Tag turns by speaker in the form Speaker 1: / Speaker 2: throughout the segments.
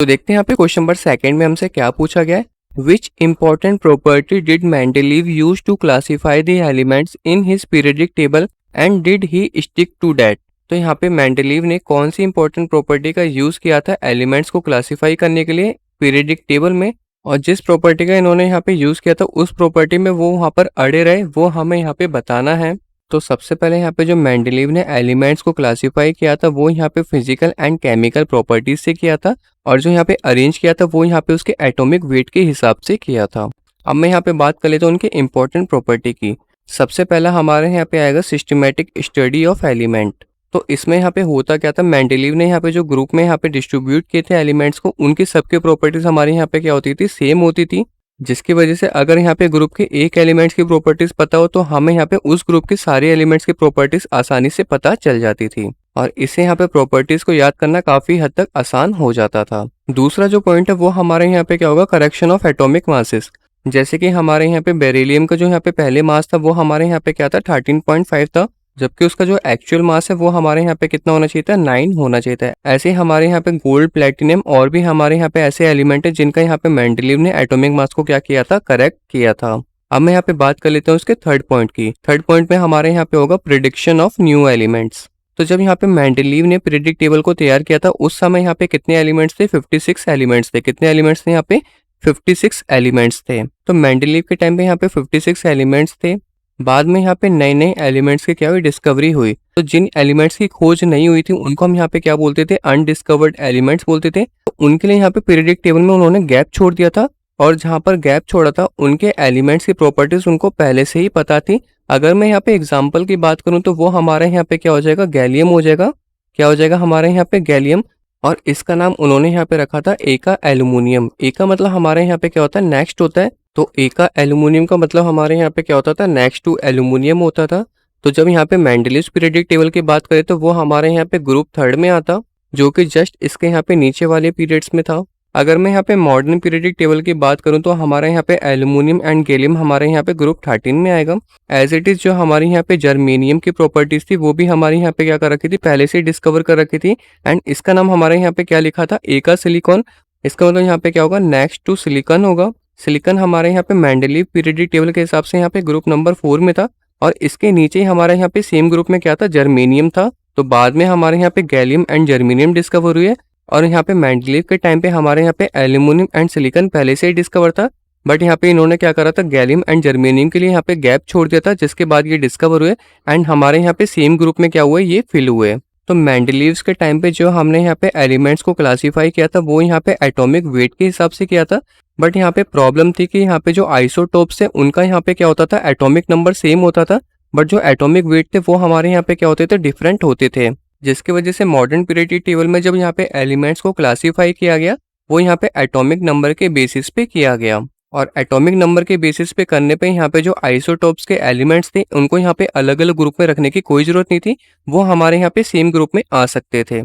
Speaker 1: तो देखते हैं यहाँ पे क्वेश्चन नंबर सेकंड में हमसे क्या पूछा गया है। Which important property did Mendeleev use to classify the elements in his periodic table and did he stick to that. तो यहाँ पे मेंडलीव ने कौन सी इंपॉर्टेंट प्रॉपर्टी का यूज किया था एलिमेंट्स को क्लासीफाई करने के लिए पीरियडिक टेबल में, और जिस प्रॉपर्टी का इन्होंने यहाँ पे यूज किया था उस प्रॉपर्टी में वो वहाँ पर अड़े रहे, वो हमें यहाँ पे बताना है। तो सबसे पहले यहाँ पे जो मेंडलीव ने एलिमेंट्स को क्लासीफाई किया था वो यहाँ पे फिजिकल एंड केमिकल प्रॉपर्टीज से किया था, और जो यहाँ पे अरेंज किया था वो यहाँ पे उसके एटॉमिक वेट के हिसाब से किया था। अब मैं यहाँ पे बात कर लेता हूँ उनके इंपॉर्टेंट प्रॉपर्टी की। सबसे पहला हमारे यहाँ पे आएगा सिस्टमेटिक स्टडी ऑफ एलिमेंट। तो इसमें यहाँ पे होता क्या था, मेंडलीव ने यहाँ पे जो ग्रुप में यहाँ पे डिस्ट्रीब्यूट किए थे एलिमेंट्स को, उनकी सबके प्रॉपर्टीज हमारे यहाँ पे क्या होती थी, सेम होती थी। जिसकी वजह से अगर यहाँ पे ग्रुप के एक एलिमेंट्स की प्रॉपर्टीज पता हो तो हमें यहाँ पे उस ग्रुप के सारे एलिमेंट्स की प्रॉपर्टीज आसानी से पता चल जाती थी, और इससे यहाँ पे प्रॉपर्टीज को याद करना काफी हद तक आसान हो जाता था। दूसरा जो पॉइंट है वो हमारे यहाँ पे क्या होगा, करेक्शन ऑफ एटॉमिक मासेस। जैसे कि हमारे यहाँ पे बेरिलियम का जो यहाँ पे पहले मास था वो हमारे यहाँ पे क्या था, 13.5 था, जबकि उसका जो एक्चुअल मास है वो हमारे यहाँ पे कितना होना चाहिए था, 9 होना चाहिए था। ऐसे ही हमारे यहाँ पे गोल्ड, प्लेटिनम और भी हमारे यहाँ पे ऐसे एलिमेंट है जिनका यहाँ पे मेंडलीव ने एटॉमिक मास को क्या किया था, करेक्ट किया था। अब मैं यहाँ पे बात कर लेता हूँ उसके थर्ड पॉइंट की। थर्ड पॉइंट में हमारे यहाँ पे होगा प्रिडिक्शन ऑफ न्यू एलिमेंट्स। तो जब यहाँ पे मेंडलीव ने पीरियडिक टेबल को तैयार किया था उस समय यहाँ पे कितने एलिमेंट्स थे, 56 एलिमेंट्स थे। कितने एलिमेंट्स थे यहाँ पे, 56 एलिमेंट्स थे। तो मेंडलीव के टाइम पे यहाँ पे 56 एलिमेंट्स थे। बाद में यहाँ पे नए नए एलिमेंट्स की क्या हुई, डिस्कवरी हुई। तो जिन एलिमेंट्स की खोज नहीं हुई थी उनको हम यहाँ पे क्या बोलते थे, अनडिस्कवर्ड एलिमेंट्स बोलते थे। तो उनके लिए यहाँ पे पीरियडिक टेबल में उन्होंने गैप छोड़ दिया था, और जहाँ पर गैप छोड़ा था उनके एलिमेंट्स की प्रॉपर्टीज उनको पहले से ही पता थी। अगर मैं यहाँ पे एग्जाम्पल की बात करूँ तो वो हमारे यहाँ पे क्या हो जाएगा, गैलियम हो जाएगा। क्या हो जाएगा हमारे यहाँ पे, गैलियम। और इसका नाम उन्होंने यहाँ पे रखा था एका एल्यूमिनियम। एका मतलब हमारे यहाँ पे क्या होता है, नेक्स्ट होता है। तो एका एल्यूमिनियम का मतलब हमारे यहाँ पे क्या होता था, नेक्स्ट टू एल्यूमिनियम होता था। तो जब यहाँ पे मेंडलीव पीरियडिक टेबल की बात करें तो वो हमारे यहाँ पे ग्रुप थर्ड में आता, जो कि जस्ट इसके यहाँ पे नीचे वाले पीरियड्स में था। अगर मैं यहाँ पे मॉडर्न पीरियडिक टेबल की बात करूँ तो हमारे यहाँ पे एल्यूमिनियम एंड गैलियम हमारे यहाँ पे ग्रुप 13 में आएगा। एज इट इज जो हमारी यहाँ पे जर्मेनियम की प्रॉपर्टीज थी वो भी हमारे यहाँ पे क्या कर रखी थी, पहले से डिस्कवर कर रखी थी। एंड इसका नाम हमारे यहाँ पे क्या लिखा था, एका सिलिकॉन। इसका मतलब यहाँ पे क्या होगा, नेक्स्ट टू सिलिकॉन होगा। सिलिकॉन हमारे यहाँ पे मेंडलीव पीरियडिक टेबल के हिसाब से यहाँ पे ग्रुप नंबर 4 में था, और इसके नीचे ही हमारे यहाँ पे सेम ग्रुप में क्या था, जर्मेनियम था। तो बाद में हमारे यहाँ पे गैलियम एंड जर्मेनियम डिस्कवर हुए, और यहाँ पे मेंडलीव के टाइम पे हमारे यहाँ पे एल्यूमिनियम एंड सिलिकॉन पहले से ही डिस्कवर था। बट यहाँ पे इन्होंने क्या करा था, गैलियम एंड जर्मेनियम के लिए यहाँ पे गैप छोड़ दिया था, जिसके बाद ये डिस्कवर हुए एंड हमारे यहाँ पे सेम ग्रुप में क्या हुए, ये फिल हुए। तो मेंडलीव्स के टाइम पे जो हमने यहाँ पे एलिमेंट्स को क्लासीफाई किया था वो यहाँ पे एटॉमिक वेट के हिसाब से किया था। बट यहाँ पे प्रॉब्लम थी कि यहाँ पे जो आइसोटोप्स है उनका यहाँ पे क्या होता था, एटॉमिक नंबर सेम होता था, बट जो एटॉमिक वेट थे वो हमारे यहाँ पे क्या होते थे, डिफरेंट होते थे। जिसकी वजह से मॉडर्न पीरियडिक टेबल में जब यहाँ पे एलिमेंट्स को क्लासीफाई किया गया वो यहाँ पे एटॉमिक नंबर के बेसिस पे किया गया, और एटॉमिक नंबर के बेसिस पे करने पे यहाँ पे जो आइसोटोप्स के एलिमेंट्स थे उनको यहाँ पे अलग अलग ग्रुप में रखने की कोई जरूरत नहीं थी। वो हमारे यहाँ पे सेम ग्रुप में आ सकते थे,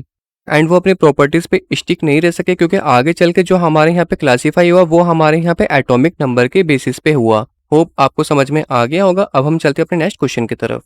Speaker 1: एंड वो अपनी प्रॉपर्टीज पे स्टिक नहीं रह सके, क्योंकि आगे चल के जो हमारे यहाँ पे क्लासीफाई हुआ वो हमारे यहाँ पे एटॉमिक नंबर के बेसिस पे हुआ। होप आपको समझ में आ गया होगा। अब हम चलते हैं अपने नेक्स्ट क्वेश्चन की तरफ।